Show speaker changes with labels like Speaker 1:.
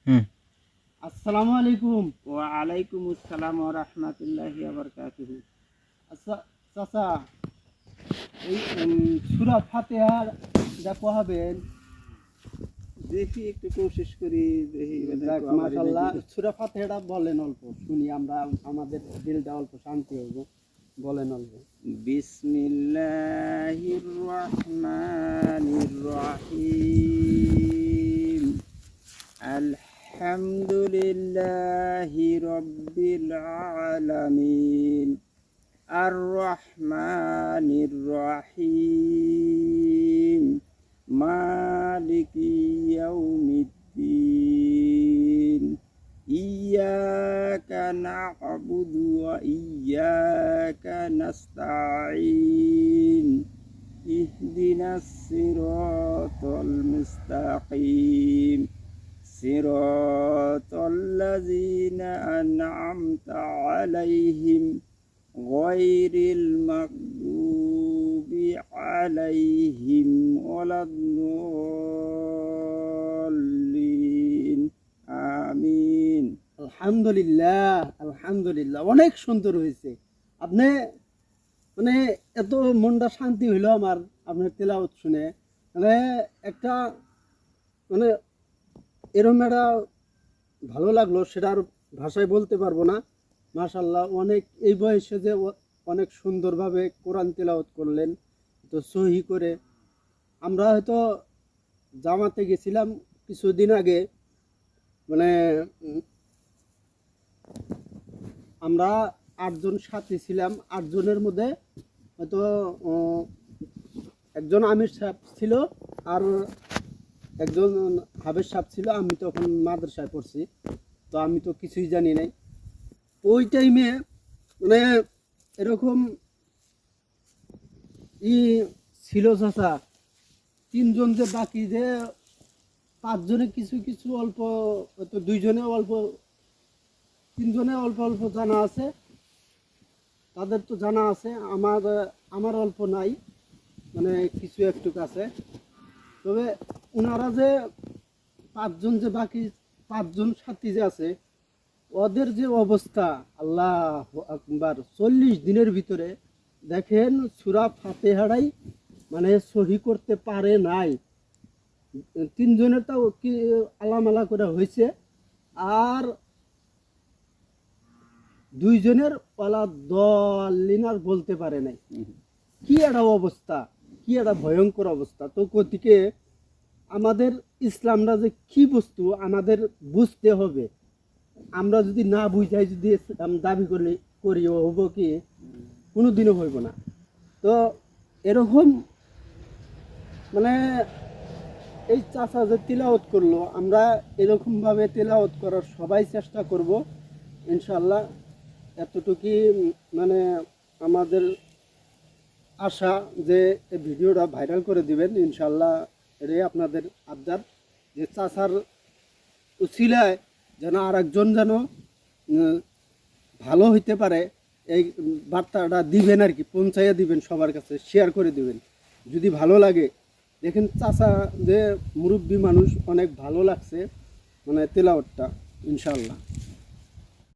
Speaker 1: আসসালামু আলাইকুম। ওয়া আলাইকুম আসসালাম ওয়া রাহমাতুল্লাহি ওয়া বারাকাতুহু। আচ্ছা চাচা, এই সূরা ফাতিহার যা পড়াবেন,
Speaker 2: দেখি একটু কোশিশ করি, দেখি
Speaker 1: মাশাআল্লাহ সূরা ফাতিহাটা বলেন অল্প শুনি, আমরা আমাদের দিলটা অল্প শান্তি হইব। বলেন অল্প।
Speaker 2: বিসমিল্লাহির রহমানির রহিম। আলহামদুলিল্লাহি রাব্বিল আলামিন। আর রহমানির রহিম। মালিকি ইয়াউমিদ্দিন। ইয়্যাকা না'বুদু ওয়া ইয়্যাকা নাস্তাঈন। ইহদিনাস সিরাতাল মুস্তাকিম। সিরাতাল্লাযীনা আন'আমতা আলাইহিম গায়রিল মাগদুবি আলাইহিম ওয়ালাদ-দাল্লিন। আমিন।
Speaker 1: আলহামদুলিল্লাহ, আলহামদুলিল্লাহ, অনেক সুন্দর হয়েছে। আপনি মানে এত মনটা শান্তি হইল আমার আপনার তেলাওয়াত শুনে। মানে একটা মানে এরকম একটা ভালো লাগলো, সেটা আর ভাষায় বলতে পারবো না। মাশাআল্লাহ, অনেক এই বয়সে যে অনেক সুন্দরভাবে কোরআন তেলাওয়াত করলেন, তো সহি করে। আমরা হয়তো জামাতে গেছিলাম কিছুদিন আগে, মানে আমরা 8 জন সাথী ছিলাম। 8 জনের মধ্যে হয়তো একজন আমির সাহেব ছিল, আর একজন হাবেজ সাহেব ছিল। আমি তখন মাদ্রাসায় পড়ছি, তো আমি তো কিছুই জানি নাই। ওই টাইমে মানে এরকম ই ছিল চাচা, 3 জন যে বাকি যে 5 জনে কিছু কিছু অল্প, হয়তো 2 জনে অল্প, 3 জনে অল্প অল্প জানা আছে, তাদের তো জানা আছে। আমার অল্প নাই, মানে কিছু একটু আছে। তবে ওনারা যে 5 জন যে বাকি 5 জন সাথী যে আছে, ওদের যে অবস্থা, আল্লাহু আকবার, 40 দিনের ভিতরে দেখেন সূরা ফাতিহাটাই মানে সহি করতে পারে নাই। 3 জনের তাও কি আলামালা করে হয়েছে, আর 2 জনের ওয়ালাদ-দাল্লিন আর বলতে পারে নাই। কি একটা অবস্থা, কি একটা ভয়ঙ্কর অবস্থা। তো গতিকে আমাদের ইসলামটা যে কি বস্তু আমাদের বুঝতে হবে। আমরা যদি না বুঝাই, যদি ইসলাম দাবি করি হব কি, কোনোদিনও হইব না। তো এরকম মানে এই চাচা যে তিলাওয়াত করলো, আমরা এরকমভাবে তিলাওয়াত করার সবাই চেষ্টা করব ইনশাল্লাহ। এতটুকুই মানে আমাদের আশা যে এই ভিডিওটা ভাইরাল করে দিবেন ইনশাল্লাহ। এটাই আপনাদের আবদার, যে চাচার উছিলায় যেন আর একজন যেন ভালো হইতে পারে, এই বার্তাটা দিবেন আর কি, পৌঁছাইয়া দিবেন, সবার কাছে শেয়ার করে দিবেন যদি ভালো লাগে। দেখেন চাচা যে মুরব্বী মানুষ, অনেক ভালো লাগছে মানে তেলাওয়াতটা ইনশাল্লাহ।